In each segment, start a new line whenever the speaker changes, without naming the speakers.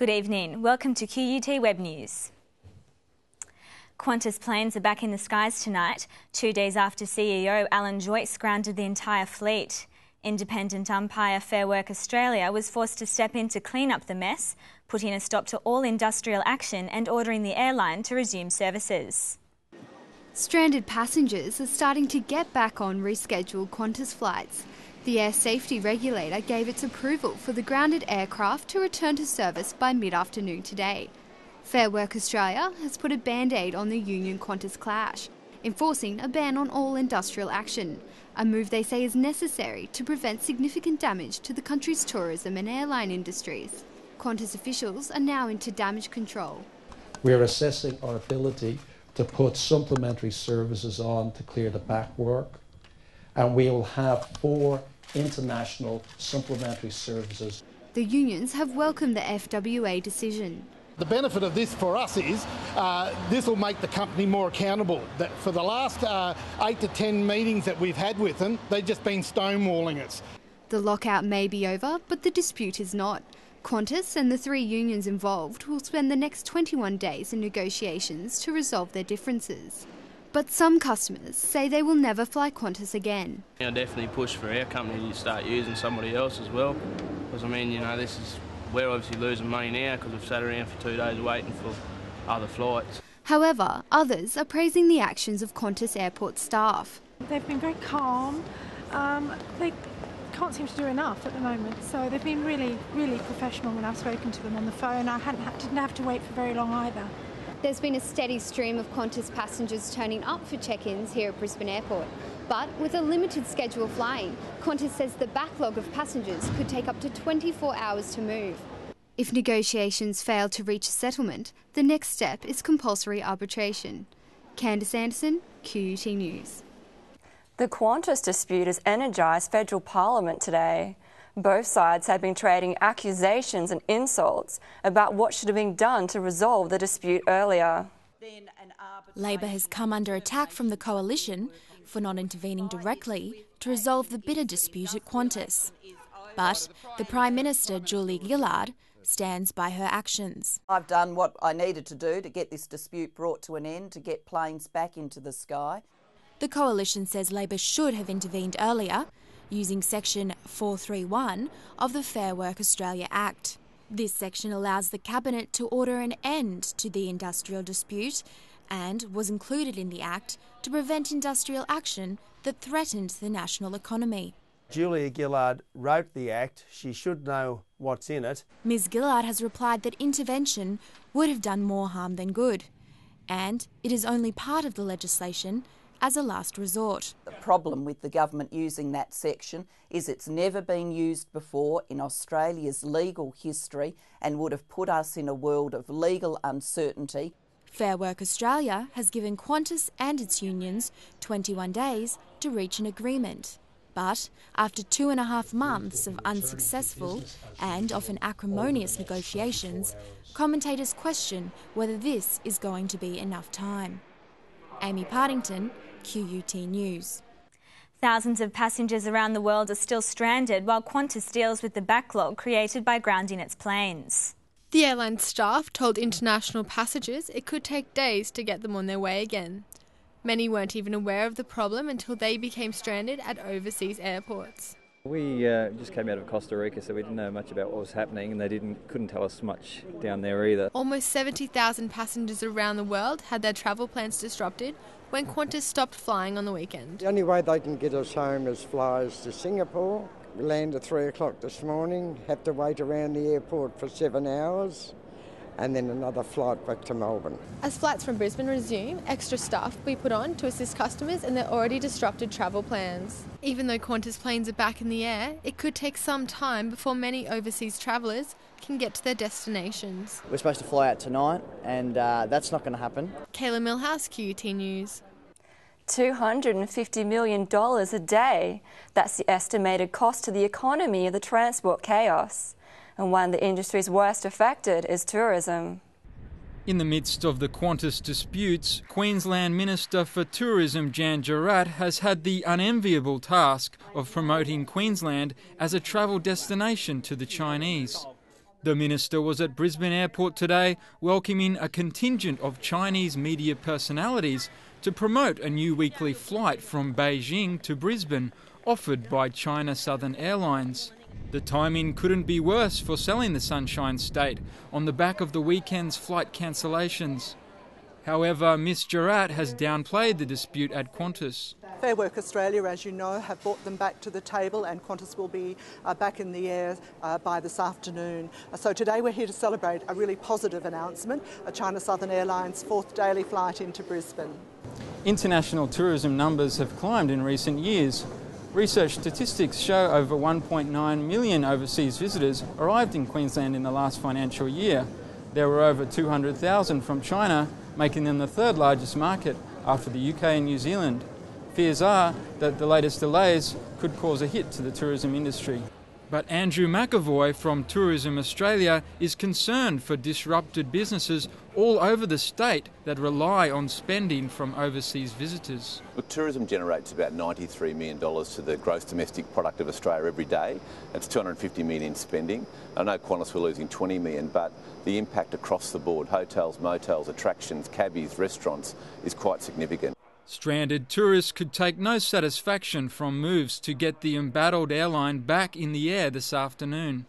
Good evening. Welcome to QUT Web News. Qantas planes are back in the skies tonight, 2 days after CEO Alan Joyce grounded the entire fleet. Independent umpire Fair Work Australia was forced to step in to clean up the mess, putting a stop to all industrial action and ordering the airline to resume services.
Stranded passengers are starting to get back on rescheduled Qantas flights. The air safety regulator gave its approval for the grounded aircraft to return to service by mid-afternoon today. Fair Work Australia has put a band-aid on the union-Qantas clash, enforcing a ban on all industrial action, a move they say is necessary to prevent significant damage to the country's tourism and airline industries. Qantas officials are now into damage control.
We are assessing our ability to put supplementary services on to clear the back work, and we will have 4 international supplementary services.
The unions have welcomed the FWA decision.
The benefit of this for us is this will make the company more accountable. That for the last 8 to 10 meetings that we've had with them, they've just been stonewalling us.
The lockout may be over, but the dispute is not. Qantas and the 3 unions involved will spend the next 21 days in negotiations to resolve their differences. But some customers say they will never fly Qantas again.
I definitely push for our company to start using somebody else as well, because I mean, you know, we're obviously losing money now because we've sat around for 2 days waiting for other flights.
However, others are praising the actions of Qantas airport staff.
They've been very calm. They can't seem to do enough at the moment, so they've been really, really professional when I've spoken to them on the phone. I didn't have to wait for very long either.
There's been a steady stream of Qantas passengers turning up for check-ins here at Brisbane Airport. But with a limited schedule flying, Qantas says the backlog of passengers could take up to 24 hours to move. If negotiations fail to reach a settlement, the next step is compulsory arbitration. Candice Anderson, QUT News.
The Qantas dispute has energised federal parliament today. Both sides had been trading accusations and insults about what should have been done to resolve the dispute earlier.
Labor has come under attack from the coalition for not intervening directly to resolve the bitter dispute at Qantas. But the Prime Minister, Gillard, stands by her actions.
I've done what I needed to do to get this dispute brought to an end, to get planes back into the sky.
The coalition says Labor should have intervened earlier, using Section 431 of the Fair Work Australia Act. This section allows the Cabinet to order an end to the industrial dispute and was included in the Act to prevent industrial action that threatened the national economy.
Julia Gillard wrote the Act. She should know what's in it.
Ms Gillard has replied that intervention would have done more harm than good, and it is only part of the legislation as a last resort.
The problem with the government using that section is it's never been used before in Australia's legal history and would have put us in a world of legal uncertainty.
Fair Work Australia has given Qantas and its unions 21 days to reach an agreement. But after 2.5 months of unsuccessful and often acrimonious negotiations, commentators question whether this is going to be enough time. Amy Partington, QUT News.
Thousands of passengers around the world are still stranded while Qantas deals with the backlog created by grounding its planes.
The airline staff told international passengers it could take days to get them on their way again. Many weren't even aware of the problem until they became stranded at overseas airports.
We just came out of Costa Rica, so we didn't know much about what was happening, and they couldn't tell us much down there either.
Almost 70,000 passengers around the world had their travel plans disrupted when Qantas stopped flying on the weekend.
The only way they can get us home is fly us to Singapore. We landed at 3 o'clock this morning, had to wait around the airport for 7 hours, and then another flight back to Melbourne.
As flights from Brisbane resume, extra staff will be put on to assist customers in their already disrupted travel plans. Even though Qantas planes are back in the air, it could take some time before many overseas travellers can get to their destinations.
We're supposed to fly out tonight, and that's not going to happen.
Kayla, Millhouse, QUT News.
$250 million a day. That's the estimated cost to the economy of the transport chaos. And one of the industries worst affected is tourism.
In the midst of the Qantas disputes, Queensland Minister for Tourism Jan Gillard has had the unenviable task of promoting Queensland as a travel destination to the Chinese. The minister was at Brisbane Airport today welcoming a contingent of Chinese media personalities to promote a new weekly flight from Beijing to Brisbane offered by China Southern Airlines. The timing couldn't be worse for selling the Sunshine State on the back of the weekend's flight cancellations. However, Ms Gillard has downplayed the dispute at Qantas.
Fair Work Australia, as you know, have brought them back to the table, and Qantas will be back in the air by this afternoon. So today we're here to celebrate a really positive announcement, China Southern Airlines' 4th daily flight into Brisbane.
International tourism numbers have climbed in recent years. Research statistics show over 1.9 million overseas visitors arrived in Queensland in the last financial year. There were over 200,000 from China, making them the 3rd largest market after the UK and New Zealand. Fears are that the latest delays could cause a hit to the tourism industry. But Andrew McAvoy from Tourism Australia is concerned for disrupted businesses all over the state that rely on spending from overseas visitors.
Look, tourism generates about $93 million to the gross domestic product of Australia every day. That's $250 million in spending. I know Qantas were losing $20 million, but the impact across the board, hotels, motels, attractions, cabbies, restaurants, is quite significant.
Stranded tourists could take no satisfaction from moves to get the embattled airline back in the air this afternoon.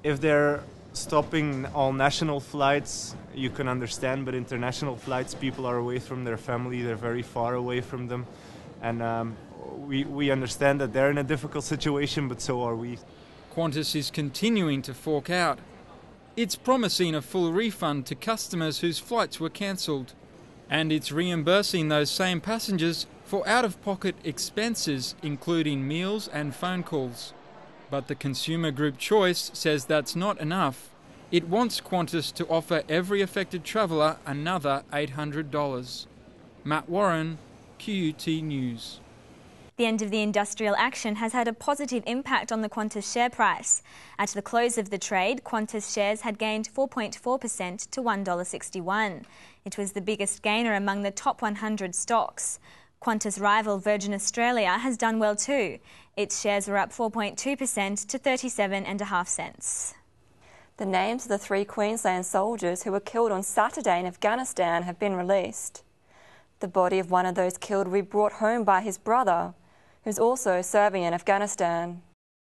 If they're stopping all national flights, you can understand, but international flights, people are away from their family, they're very far away from them, and we understand that they're in a difficult situation, but so are we.
Qantas is continuing to fork out. It's promising a full refund to customers whose flights were cancelled. And it's reimbursing those same passengers for out-of-pocket expenses, including meals and phone calls. But the consumer group Choice says that's not enough. It wants Qantas to offer every affected traveller another $800. Matt Warren, QUT News.
The end of the industrial action has had a positive impact on the Qantas share price. At the close of the trade, Qantas shares had gained 4.4% to $1.61. It was the biggest gainer among the top 100 stocks. Qantas rival Virgin Australia has done well too. Its shares were up 4.2% to 37.5 cents.
The names of the 3 Queensland soldiers who were killed on Saturday in Afghanistan have been released. The body of one of those killed will be brought home by his brother, who's also serving in Afghanistan.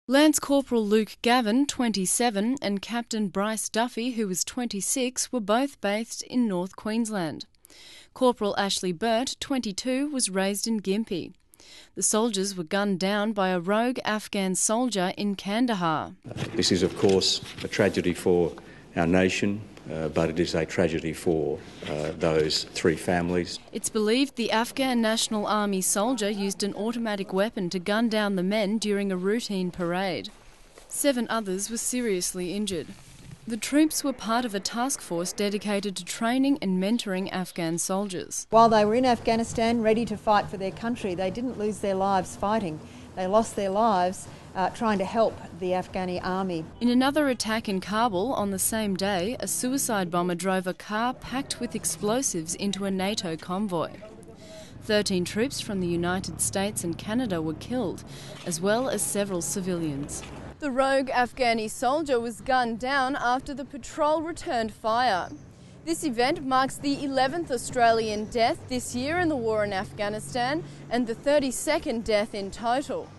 Lance Corporal Luke Gavin, 27, and Captain Bryce Duffy, who was 26, were both based in North Queensland. Corporal Ashley Burt, 22, was raised in Gympie. The soldiers were gunned down by a rogue Afghan soldier in Kandahar.
This is, of course, a tragedy for our nation, but it is a tragedy for those 3 families.
It's believed the Afghan National Army soldier used an automatic weapon to gun down the men during a routine parade. 7 others were seriously injured. The troops were part of a task force dedicated to training and mentoring Afghan soldiers.
While they were in Afghanistan ready to fight for their country, they didn't lose their lives fighting. They lost their lives trying to help the Afghani army.
In another attack in Kabul on the same day, a suicide bomber drove a car packed with explosives into a NATO convoy. 13 troops from the United States and Canada were killed, as well as several civilians.
The rogue Afghani soldier was gunned down after the patrol returned fire. This event marks the 11th Australian death this year in the war in Afghanistan and the 32nd death in total.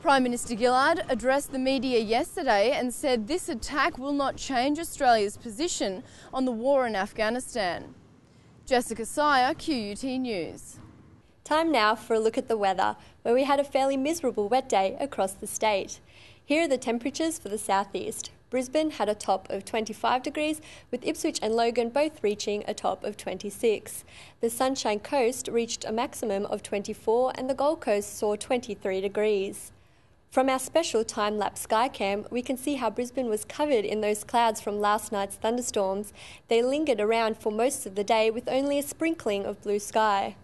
Prime Minister Gillard addressed the media yesterday and said this attack will not change Australia's position on the war in Afghanistan. Jessica Sire, QUT News.
Time now for a look at the weather, where we had a fairly miserable wet day across the state. Here are the temperatures for the southeast. Brisbane had a top of 25 degrees, with Ipswich and Logan both reaching a top of 26. The Sunshine Coast reached a maximum of 24 and the Gold Coast saw 23 degrees. From our special time-lapse skycam, we can see how Brisbane was covered in those clouds from last night's thunderstorms. They lingered around for most of the day with only a sprinkling of blue sky.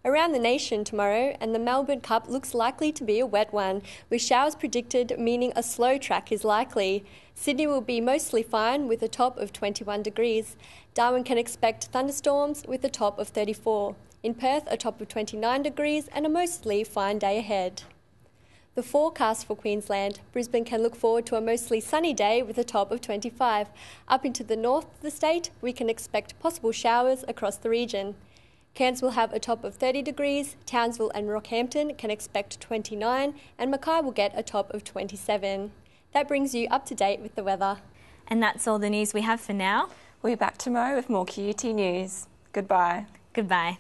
Around the nation tomorrow, and the Melbourne Cup looks likely to be a wet one, with showers predicted, meaning a slow track is likely. Sydney will be mostly fine with a top of 21 degrees. Darwin can expect thunderstorms with a top of 34. In Perth, a top of 29 degrees and a mostly fine day ahead. The forecast for Queensland: Brisbane can look forward to a mostly sunny day with a top of 25. Up into the north of the state, we can expect possible showers across the region. Cairns will have a top of 30 degrees, Townsville and Rockhampton can expect 29, and Mackay will get a top of 27. That brings you up to date with the weather.
And that's all the news we have for now.
We'll be back tomorrow with more QUT news. Goodbye.
Goodbye.